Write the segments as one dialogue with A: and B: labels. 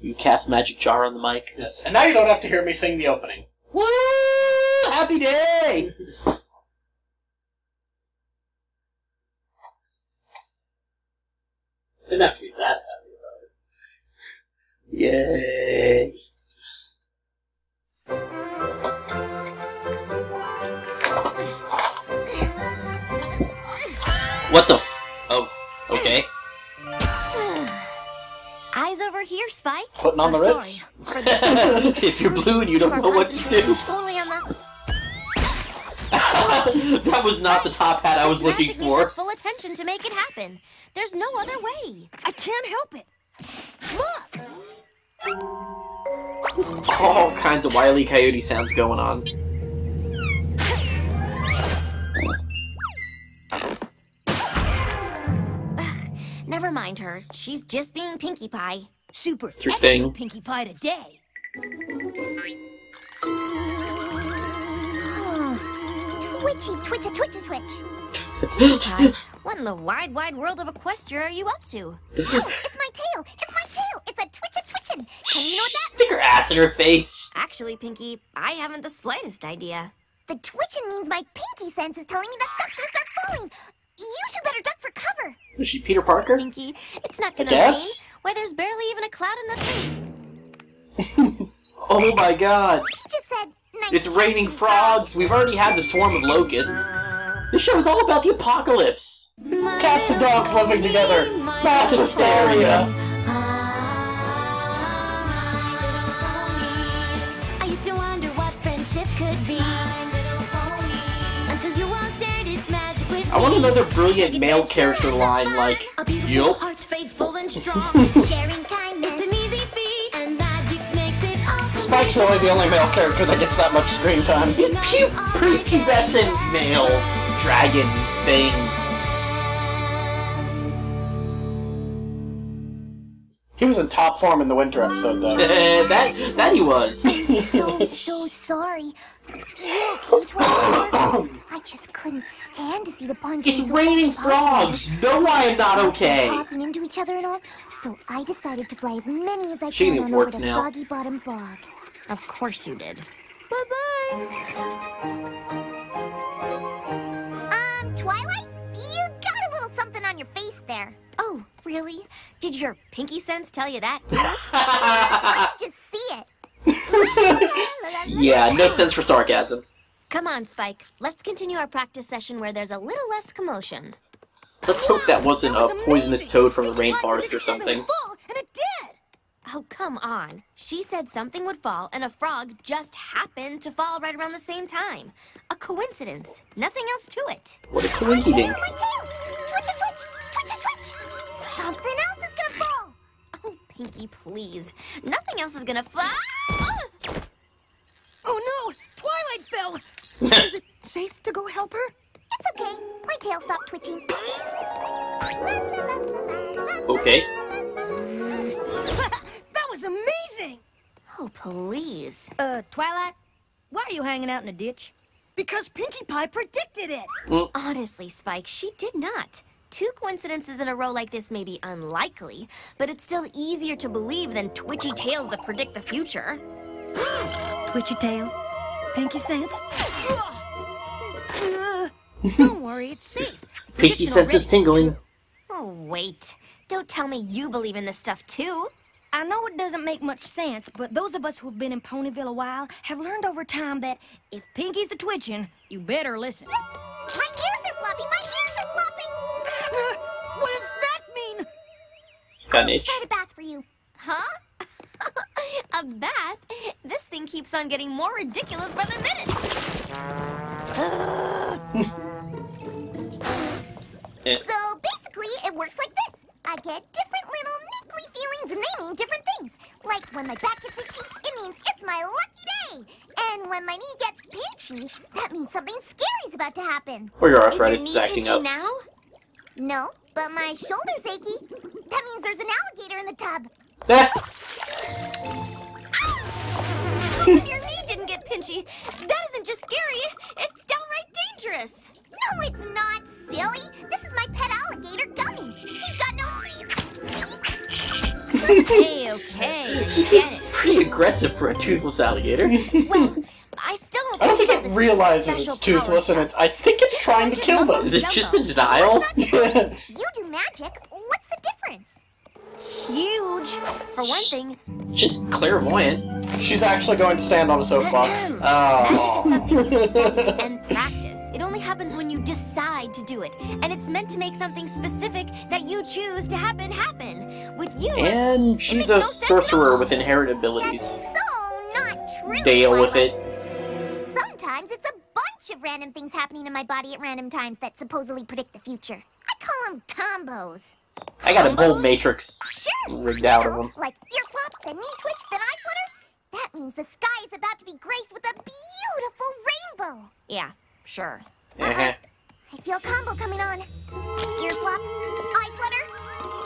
A: You cast Magic Jar on the mic.
B: Yes, and now you don't have to hear me sing the opening.
A: Woo! Happy day!
B: Didn't have to be that happy about it.
A: Yay! What the Oh, okay.
C: Eyes over here, Spike.
B: Putting on the Ritz.
C: For this
A: If you're blue and you don't know what to do.
C: Totally on the...
A: That was not the top hat I was looking
C: Magic needs
A: for.
C: our full attention to make it happen. There's no other way. I can't help it. Look!
A: All kinds of Wile E. Coyote sounds going on.
C: Never mind her. She's just being Pinkie Pie. Super.
A: It's your thing.
C: Pinkie Pie today. Twitchy, twitchy, twitchy, twitch. Pinkie Pie, what in the wide, wide world of Equestria are you up to? Oh, it's my tail. It's my tail. It's a twitchin'. Can you know what that?
A: Stick her ass in her face.
C: Actually, Pinkie, I haven't the slightest idea. The twitchin' means my pinky sense is telling me that stuff's gonna start falling. You two better duck for cover.
A: Is she Peter Parker?
C: Pinkie, it's not gonna rain. Why, there's barely even a cloud in the tree.
A: Oh my god.
C: He just said nice.
A: It's raining frogs. We've already had the swarm of locusts. This show is all about the apocalypse.
B: Cats and dogs living together. Mass hysteria.
C: I used to wonder what friendship could be. Until you all shared its magic with me.
A: I want another brilliant male character line like, yup.
C: Heart, faithful and strong. Sharing kindness, it's an easy feat, and magic makes it all.
B: Spike's really the only male character that gets that much screen time.
A: Prepubescent male dragon thing.
B: He was in top form in the winter episode, though.
A: that he was.
C: So sorry. Look, I just couldn't stand to see the pond.
A: It's raining frogs. No, I am not okay.
C: Hopping into each other and all. So I decided to fly as many as I
A: She
C: can
A: can
C: on
A: get
C: over
A: warts
C: the
A: now.
C: Froggy Bottom Bog. Of course you did. Bye-bye. Twilight? You got a little something on your face there. Oh, really? Did your pinky sense tell you that, too? I could just see it.
A: Yeah, no sense for sarcasm.
C: Come on, Spike. Let's continue our practice session where there's a little less commotion.
A: Let's hope that wasn't a poisonous toad from the rainforest or something.
C: And it did! Oh, come on. She said something would fall, and a frog just happened to fall right around the same time. A coincidence. Nothing else to it.
A: What a coinky dink.
C: My tail! Twitch, twitch! Twitch, twitch! Something else is gonna fall! Oh, Pinkie, please. Nothing else is gonna fall. Oh, no! Twilight fell! Is it safe to go help her? It's okay. My tail stopped twitching.
A: Okay.
D: That was amazing!
C: Oh, please.
D: Twilight, why are you hanging out in a ditch? Because Pinkie Pie predicted it!
C: Honestly, Spike, she did not. 2 coincidences in a row like this may be unlikely, but it's still easier to believe than twitchy tails that predict the future.
D: Twitchy tail, Pinky sense. Don't worry, it's safe.
A: Pinky sense is tingling.
C: Oh, wait. Don't tell me you believe in this stuff, too.
D: I know it doesn't make much sense, but those of us who've been in Ponyville a while have learned over time that if Pinky's a-twitching, you better listen.
C: My ears are floppy! My ears are flopping!
D: What does that mean?
A: Got an itch.
C: Start a bath for you. Huh? A bath? This thing keeps on getting more ridiculous by the minute. So basically, it works like this. I get different little niggly feelings and they mean different things. Like when my back gets itchy, it means it's my lucky day. And when my knee gets pinchy, that means something scary's about to happen.
A: Or your arthritis is
C: your knee
A: acting
C: pinchy
A: up.
C: now? No, but my shoulder's achy. That means there's an alligator in the tub. Your knee didn't get pinchy. That isn't just scary, it's downright dangerous. No, it's not, silly. This is my pet alligator, Gummy. He's got no teeth. See?
D: Okay, I get it.
A: Pretty aggressive for a toothless alligator.
D: Well, I still don't
B: I don't think
D: about
B: it
D: this
B: realizes
D: special
B: it's toothless,
D: power
B: and I think it's trying to kill them.
A: Is it just in denial?
C: You do magic. What's the difference?
D: Huge. For one thing,
A: Just clairvoyant.
B: She's actually going to stand on a soapbox.
D: magic is
B: Oh.
D: something you study and practice. It only happens when you decide to do it. And it's meant to make something specific that you choose to happen. With you,
A: And she's a sorcerer with inherent abilities.
C: So not true.
A: Deal with
C: Twilight.
A: it.
C: Sometimes it's a bunch of random things happening in my body at random times that supposedly predict the future. I call them combos.
A: I got a whole matrix
C: Sure.
A: rigged out of them.
C: Like ear flop, then knee twitch, then eye flutter. That means the sky is about to be graced with a beautiful rainbow.
D: yeah, sure.
A: Uh-huh.
C: I feel combo coming on. Ear flop, eye flutter,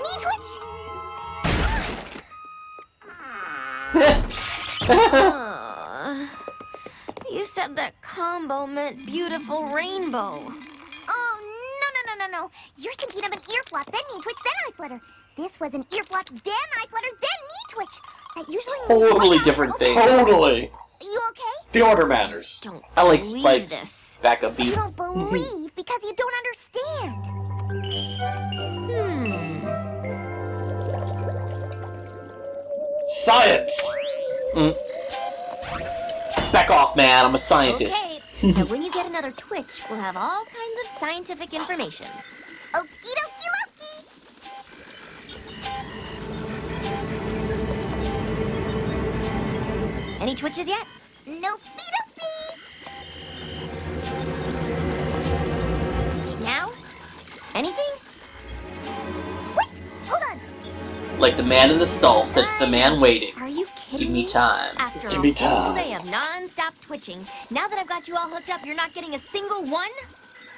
C: knee twitch.
D: You said that combo meant beautiful rainbow.
C: Oh, no. You're thinking of an ear flop, then knee twitch, then eye flutter. This was an ear flop, then eye flutter, then knee twitch. That usually means
A: Totally
C: one
A: different
C: after-
A: thing.
B: Totally.
C: You okay?
B: The order matters.
D: Don't
A: I like
D: believe
A: Spike's
D: this.
A: backup
C: You
A: beat.
C: don't believe because you don't understand.
B: Science!
A: Back off, man. I'm a scientist.
D: Okay, and when you get another twitch, we'll have all kinds of scientific information.
C: Okie dokie Loki.
D: Any twitches yet?
C: Nopey dopey.
D: Now? Anything?
C: Wait, hold on.
A: Like the man in the stall said to the man waiting.
D: Are you kidding
A: Give me time.
D: After
B: Give
D: a
B: me
D: whole
B: time.
D: day of non-stop twitching, now that I've got you all hooked up, you're not getting a single one?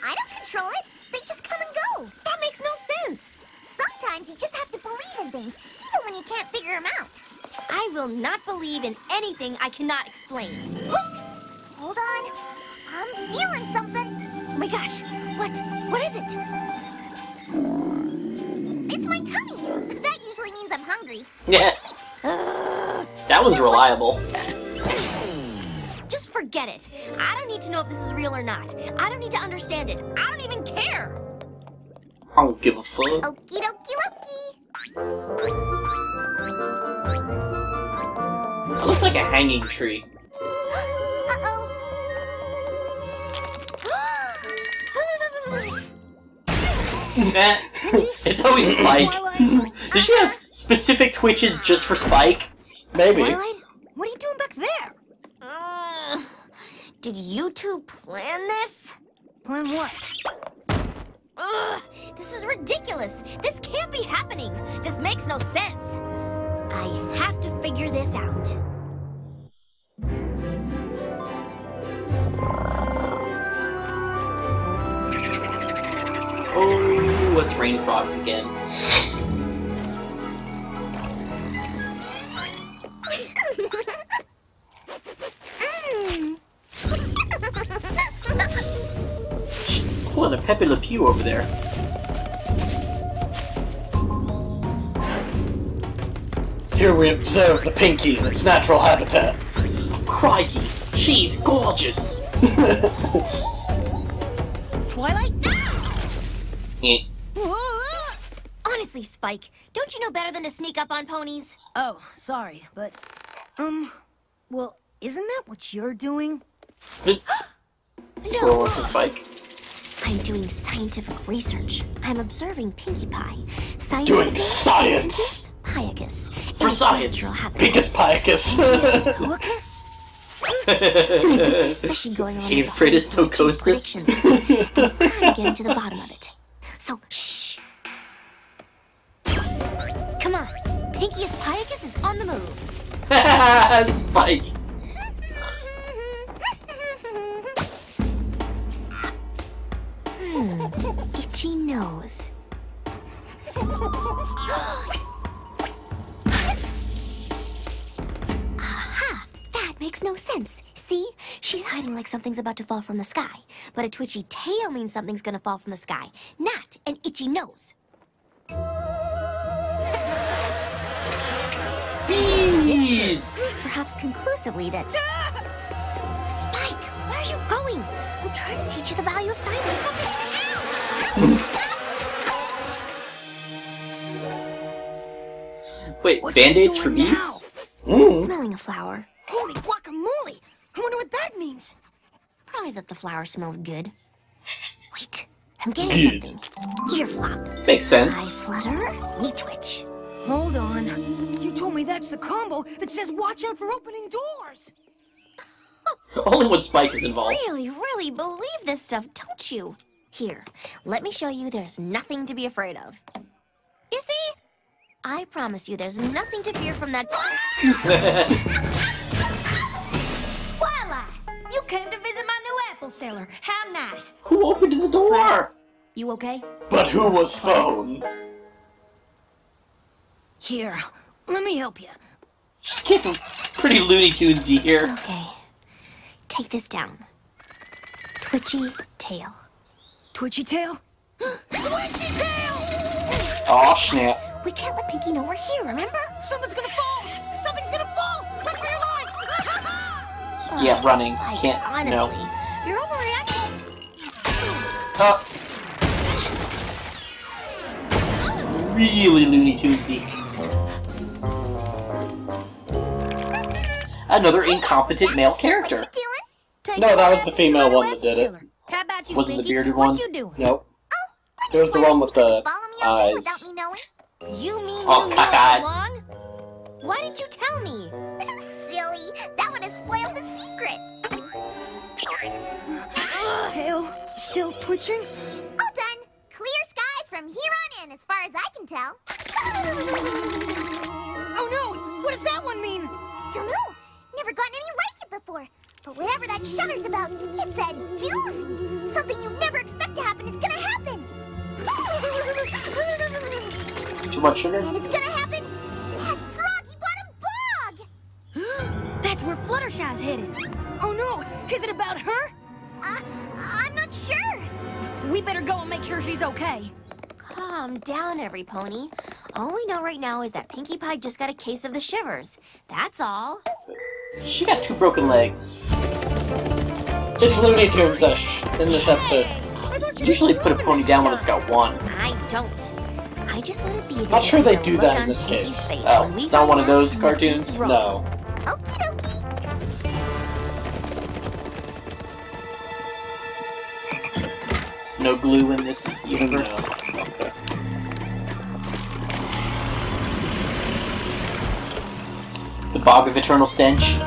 C: I don't control it. They just come and go.
D: That makes no sense.
C: Sometimes you just have to believe in things, even when you can't figure them out.
D: I will not believe in anything I cannot explain.
C: Wait, hold on. I'm feeling something.
D: Oh my gosh, what is it?
C: It's my tummy. That usually means I'm hungry.
A: Yeah, that was reliable.
D: Just forget it. I don't need to know if this is real or not. I don't need to understand it. I don't even care.
A: I don't give a fuck.
C: Okie dokie Loki.
A: It looks like a hanging tree.
C: Uh-oh.
A: Eh, it's always Spike. Does she have specific twitches just for Spike?
B: Maybe.
D: Twilight, what are you doing back there? Did you two plan this?
E: Plan what?
D: Ugh, this is ridiculous. This can't be happening. This makes no sense. I have to figure this out.
A: Oh, it's rain frogs again. Oh, the Pepe Le Pew over there.
B: Here we observe the pinky in its natural habitat.
A: Crikey, she's gorgeous.
E: Twilight?
A: Eh.
D: Honestly, Spike, don't you know better than to sneak up on ponies?
E: Oh, sorry, but, well, isn't that what you're doing?
A: Squirrel with his bike.
D: I'm doing scientific research. I'm observing Pinkie Pie.
B: Doing science!
D: Picus.
A: For science.
B: Picus Picus.
E: Lucas?
D: Fishing going on.
A: Hey, Freitas Tocostus.
D: I'm getting to the bottom of it. So, shh. Come on. Pinkius Picus is on the move.
A: Spike.
D: Itchy nose. Aha! That makes no sense. See? She's hiding like something's about to fall from the sky. But a twitchy tail means something's gonna fall from the sky, not an itchy nose.
A: Bees!
D: Perhaps conclusively that... Spike, where are you going? I'm trying to teach you the value of scientific...
A: Wait,
E: What
A: Band-Aids
E: you
A: for
E: doing
A: bees?
D: Smelling a flower.
E: Holy guacamole! I wonder what that means.
D: Probably that the flower smells good. Wait, I'm getting
A: Good.
D: something. Ear flop.
A: Makes
D: I
A: sense.
D: flutter, knee twitch.
E: Hold on. You told me that's the combo that says watch out for opening doors.
A: Only when Spike is involved.
D: Really believe this stuff, don't you? Here, let me show you there's nothing to be afraid of. You see? I promise you there's nothing to fear from that...
E: Twilight, you came to visit my new apple cellar. How nice.
A: Who opened the door?
E: You okay?
B: But who was phone?
E: Here, let me help you.
A: She's getting pretty Looney Tunesy here.
D: Okay, take this down. Twitchy tail.
E: Twitchy tail? Twitchy tail!
B: Aw, snap.
D: We can't let Pinky know we're here, remember?
E: Something's gonna fall! Something's gonna fall! Run for your lives!
A: Yeah, running.
D: Spike,
A: Can't,
D: honestly,
A: no.
D: you're overreacting.
A: Really Looney Tunesy. Another incompetent male character.
C: What you doing?
E: Take
B: No, that was
E: your
B: the
E: ass
B: female
E: to my
B: one that did it.
E: cellar. How about you,
A: Wasn't the
E: Pinky?
A: bearded
E: What
A: one?
E: you doing?
B: Nope.
C: Oh,
B: There's the one with the
C: follow me all day without
B: eyes.
C: me knowing?
D: You mean
A: Oh,
D: you knew
A: cockeyed.
D: all along? Why didn't you tell me?
C: Silly. That would have spoiled the secret.
E: Tail, still twitching?
C: All done. Clear skies from here on in, as far as I can tell.
E: Oh no! What does that one mean?
C: Don't know. Never gotten any like it before. But whatever that shudder's about, it's a doozy. Something you never expect to happen is gonna happen.
A: Too much sugar?
C: And it's gonna happen at Froggy Bottom Bog.
E: That's where Fluttershy's headed. Oh no! Is it about her?
C: I'm not sure.
E: We better go and make sure she's okay.
D: Calm down, every pony. All we know right now is that Pinkie Pie just got a case of the shivers. That's all.
A: She got 2 broken legs.
B: It's Looney Tunes-ish in this episode.
A: Usually put a pony down when it's got 1.
D: I don't. I just want to be there.
B: Not
D: to
B: sure
D: see
B: they
D: the
B: do
D: look
B: that in
D: on
B: this
D: Pinkie's
B: case.
D: face
A: Oh,
D: when we
A: it's not
D: find
A: one of
D: out
A: those
D: nothing's
A: cartoons?
D: wrong.
B: No.
C: Okie dokie.
A: There's no glue in this universe.
B: Okay.
A: The Bog of Eternal Stench.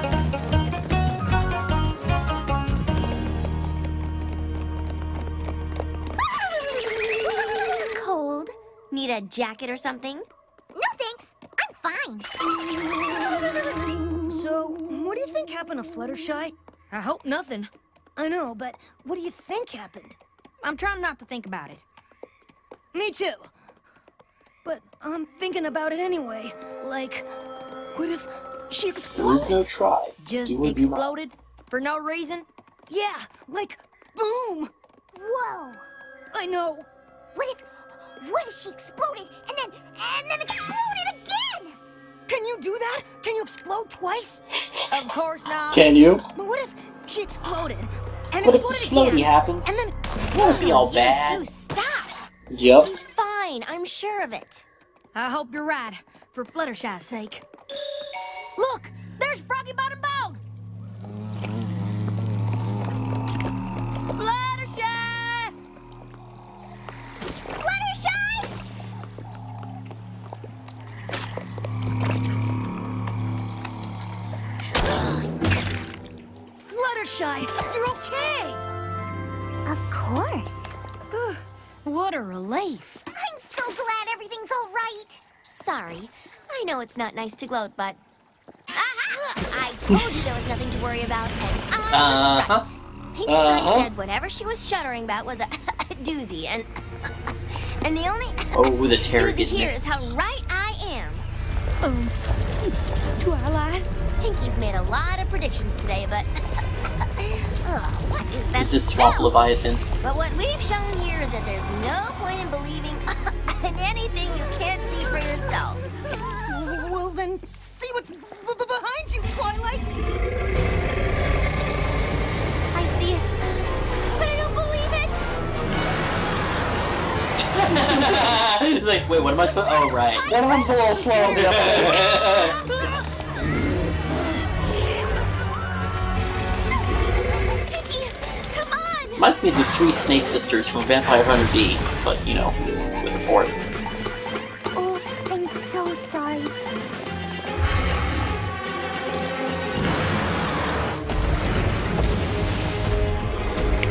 D: Cold. Need a jacket or something?
C: No thanks. I'm fine.
E: So, what do you think happened to Fluttershy? I hope nothing. I know, but what do you think happened? I'm trying not to think about it. Me too. But I'm thinking about it anyway. Like, what if she
A: There is
E: exploded?
A: no try.
E: Just
A: Do or do not.
E: exploded? For no reason? Yeah, like, boom!
C: Whoa.
E: I know.
C: What if she exploded and then exploded again?
E: Can you do that? Can you explode twice? Of course not.
B: Can you?
E: But what if she exploded and
A: What if the
E: exploded
A: explodey
E: again?
A: happens?
E: And then
A: It won't be all
D: You
A: bad.
D: two, stop.
B: Yep.
D: She's fine. I'm sure of it.
E: I hope you're right, for Fluttershy's sake. Look, there's Froggy Bottom Bog. Fluttershy!
C: Fluttershy!
E: Fluttershy, you're okay.
C: Of course.
E: What a relief.
C: I'm so glad everything's all right.
D: Sorry. I know it's not nice to gloat, but... Aha! I told you there was nothing to worry about, and I was right. Pinkie Pie said whatever she was shuddering about was a doozy, and... and the only...
A: Oh, the
D: doozy here is
A: Terrigan-nists.
D: how right I am.
E: Twilight?
D: Pinky's made a lot of predictions today, but... Ugh, what is that
A: It's a swamp
D: smell?
A: leviathan.
D: But what we've shown here is that there's no point in believing in anything you can't see for yourself.
E: Well then, see see what's behind you, Twilight?
D: I see it, but I don't believe it.
A: Like, wait, what am I supposed? Oh, right.
B: One of them's a little slow on the uptake.
D: Pinky, come on!
A: Reminds me of the three Snake sisters from Vampire Hunter D, but you know, with the fourth.
C: Oh, I'm so sorry.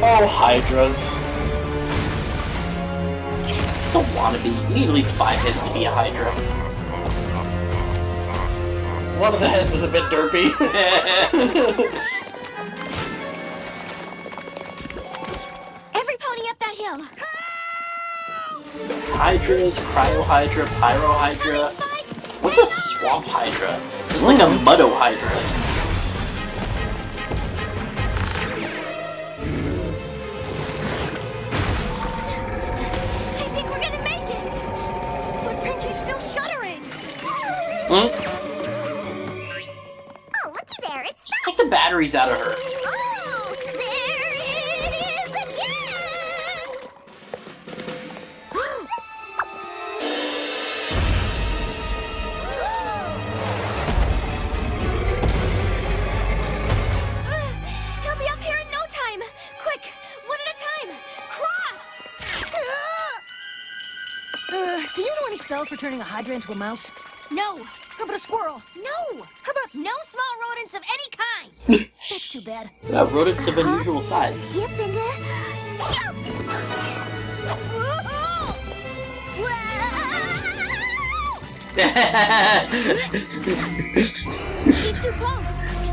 B: Oh, Hydras.
A: Don't want to be. You need at least 5 heads to be a Hydra.
B: One of the heads is a bit derpy.
D: Every pony up that hill.
A: Hydras, Cryo Hydra, Pyro Hydra. What's a Swamp Hydra? It's like a Muddo Hydra.
D: I think we're gonna make it.
E: But Pinky's still shuddering.
A: Hmm?
C: Oh, looky there, it's
A: Just take the batteries out of her.
C: Oh, there it is again!
D: He'll be up here in no time. Quick, one at a time. Cross!
E: Do you know any spells for turning a Hydra into a mouse?
D: No,
E: How about a squirrel?
D: no.
E: How about...
D: No small rodents of any kind.
E: That's too bad.
A: Rodents of unusual size.
C: Skip and jump!
D: He's too close.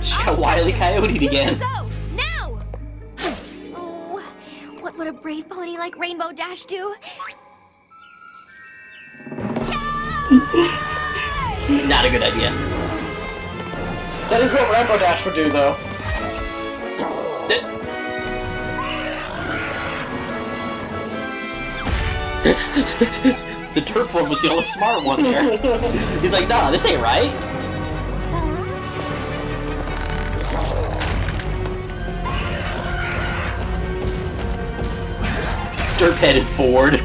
A: She got Wile E. Coyote again.
D: Go, now! Oh, what would a brave pony like Rainbow Dash do?
A: Not a good idea.
B: That is what Rainbow Dash would do, though.
A: The turf one was the only smart one there. He's like, nah, this ain't right. Derphead is bored.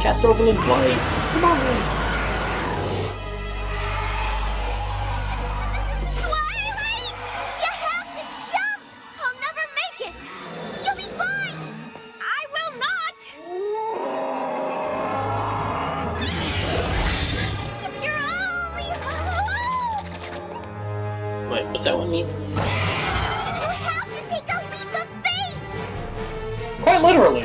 A: Cast over and fly. Come on.
C: Twilight! You have to jump!
D: I'll never make it.
C: You'll be fine!
D: I will not.
C: It's your only hope!
A: Wait, what's that one mean?
C: You have to take a leap of faith!
B: Quite literally.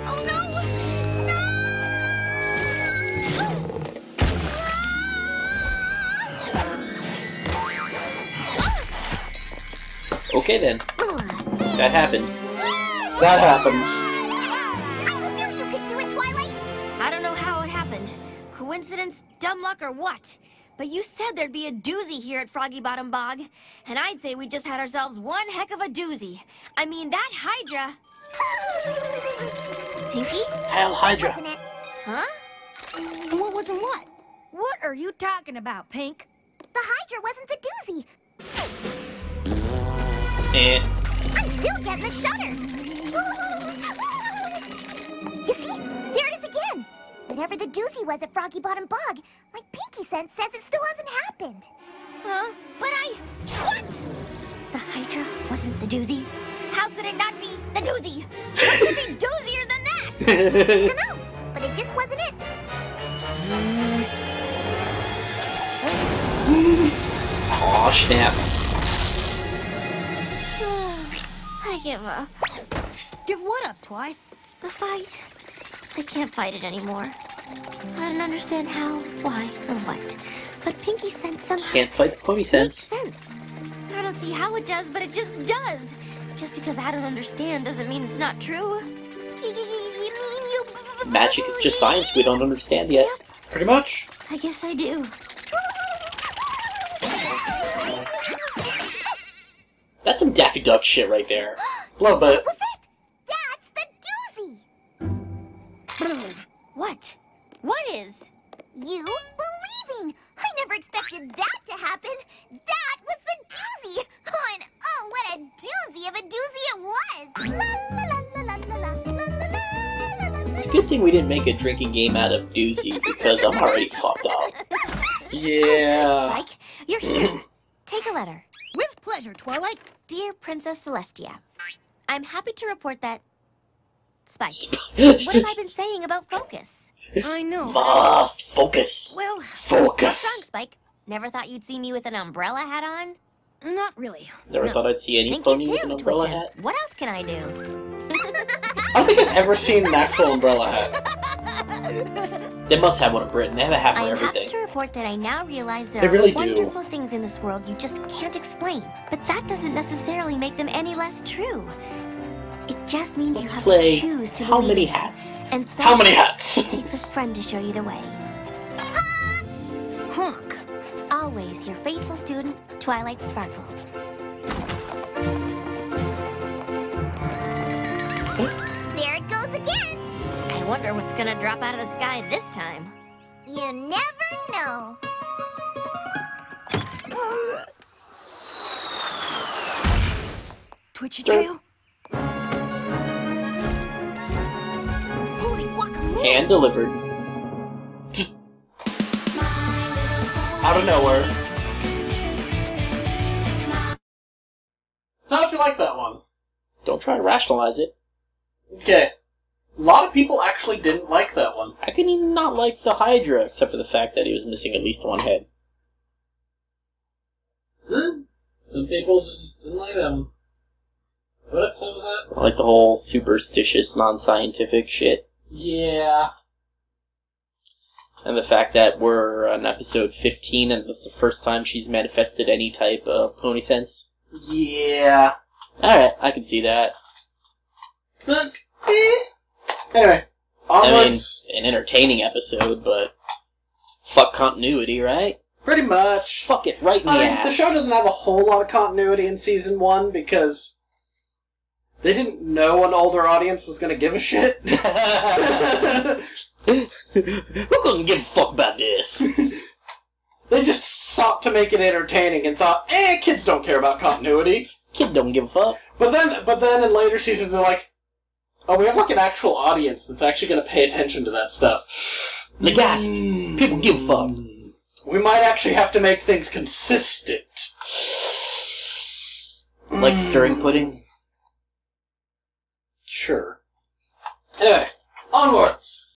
C: Oh no!
A: Okay then. That happened.
B: That happens.
C: I knew you could do it, Twilight!
D: I don't know how it happened. Coincidence, dumb luck, or what? But you said there'd be a doozy here at Froggy Bottom Bog, and I'd say we just had ourselves one heck of a doozy. I mean, that Hydra... Tinky?
A: Hail Hydra.
C: Wasn't it?
D: Huh?
E: What wasn't what? What are you talking about, Pink?
C: The Hydra wasn't the doozy.
A: Eh.
C: I'm still getting the shudders. You see? There it is again. Whatever the doozy was at Froggy Bottom Bog, my pinky sense says it still hasn't happened.
D: Huh? But What? The Hydra wasn't the doozy? How could it not be the doozy? What could be doozier than that?
C: Dunno, but it just wasn't it.
A: Aw, snap.
D: I give up.
E: Give what up, Twi?
D: The fight. I can't fight it anymore. I don't understand how, why, or what. But Pinky Sense somehow
A: Can't fight the pony
D: makes
A: sense.
D: sense. I don't see how it does, but it just does. Just because I don't understand doesn't mean it's not true.
A: magic is just science we don't understand yet.
D: Yep,
B: Pretty much.
D: I guess I do.
A: That's some Daffy Duck shit right there.
B: A little bit.
C: What was it? That's the doozy!
D: What? What is?
C: You believing! I never expected that to happen! That was the doozy! Oh, and oh, what a doozy of a doozy it was! La la la la la la la la la la.
A: It's a good thing we didn't make a drinking game out of Doozy, because I'm already fucked up.
B: Yeah.
D: Spike, you're here. Take a letter.
E: With pleasure, Twilight.
D: Dear Princess Celestia, I'm happy to report that... Spike, what have I been saying about focus?
E: I know.
A: Must focus.
E: Well,
D: What's wrong,
B: Focus.
D: Spike? Never thought you'd see me with an umbrella hat on?
E: not really.
A: Never
E: No.
A: thought I'd see any
D: Pinky's
A: pony with an
D: tail's
A: umbrella
D: twitching.
A: hat.
D: What else can I do?
B: I don't think I've ever seen an actual umbrella hat.
A: They must have one in Britain. They have a hat for
D: I'm happy
A: everything.
D: to report that I now realize there
B: They
D: are
B: really do.
D: wonderful things in this world you just can't explain. But that doesn't necessarily make them any less true. It just means
A: Let's
D: you have
A: play
D: to choose to
A: How
D: believe
A: Many
D: it.
A: Hats?
D: And
B: How many
D: sometimes
B: hats?
D: It takes a friend to show you the way.
E: Honk.
D: Always your faithful student, Twilight Sparkle.
C: There it goes again!
D: I wonder what's gonna drop out of the sky this time.
C: You never know.
E: Twitchy tail. Holy guacamole.
A: And delivered.
B: Out of nowhere. So how'd you like that one?
A: Don't try to rationalize it.
B: Okay. A lot of people actually didn't like that one.
A: I can even not like the Hydra, except for the fact that he was missing at least one head.
B: Some people just didn't like that one. What episode was that?
A: I like the whole superstitious, non-scientific shit.
B: Yeah.
A: And the fact that we're on episode 15 and that's the first time she's manifested any type of pony sense.
B: Yeah.
A: Alright, I can see that.
B: But, anyway,
A: I mean,
B: onwards.
A: an entertaining episode, but fuck continuity, right?
B: Pretty much.
A: Fuck it, right in the
B: I mean,
A: ass.
B: the show doesn't have a whole lot of continuity in season 1 because they didn't know an older audience was gonna give a shit.
A: Who couldn't give a fuck about this?
B: They just sought to make it entertaining and thought, kids don't care about continuity.
A: Kid don't give a fuck.
B: But then in later seasons they're like, oh, we have like an actual audience that's actually gonna pay attention to that stuff.
A: The gas. People give a fuck.
B: We might actually have to make things consistent.
A: Like stirring pudding.
B: Sure. Anyway, onwards.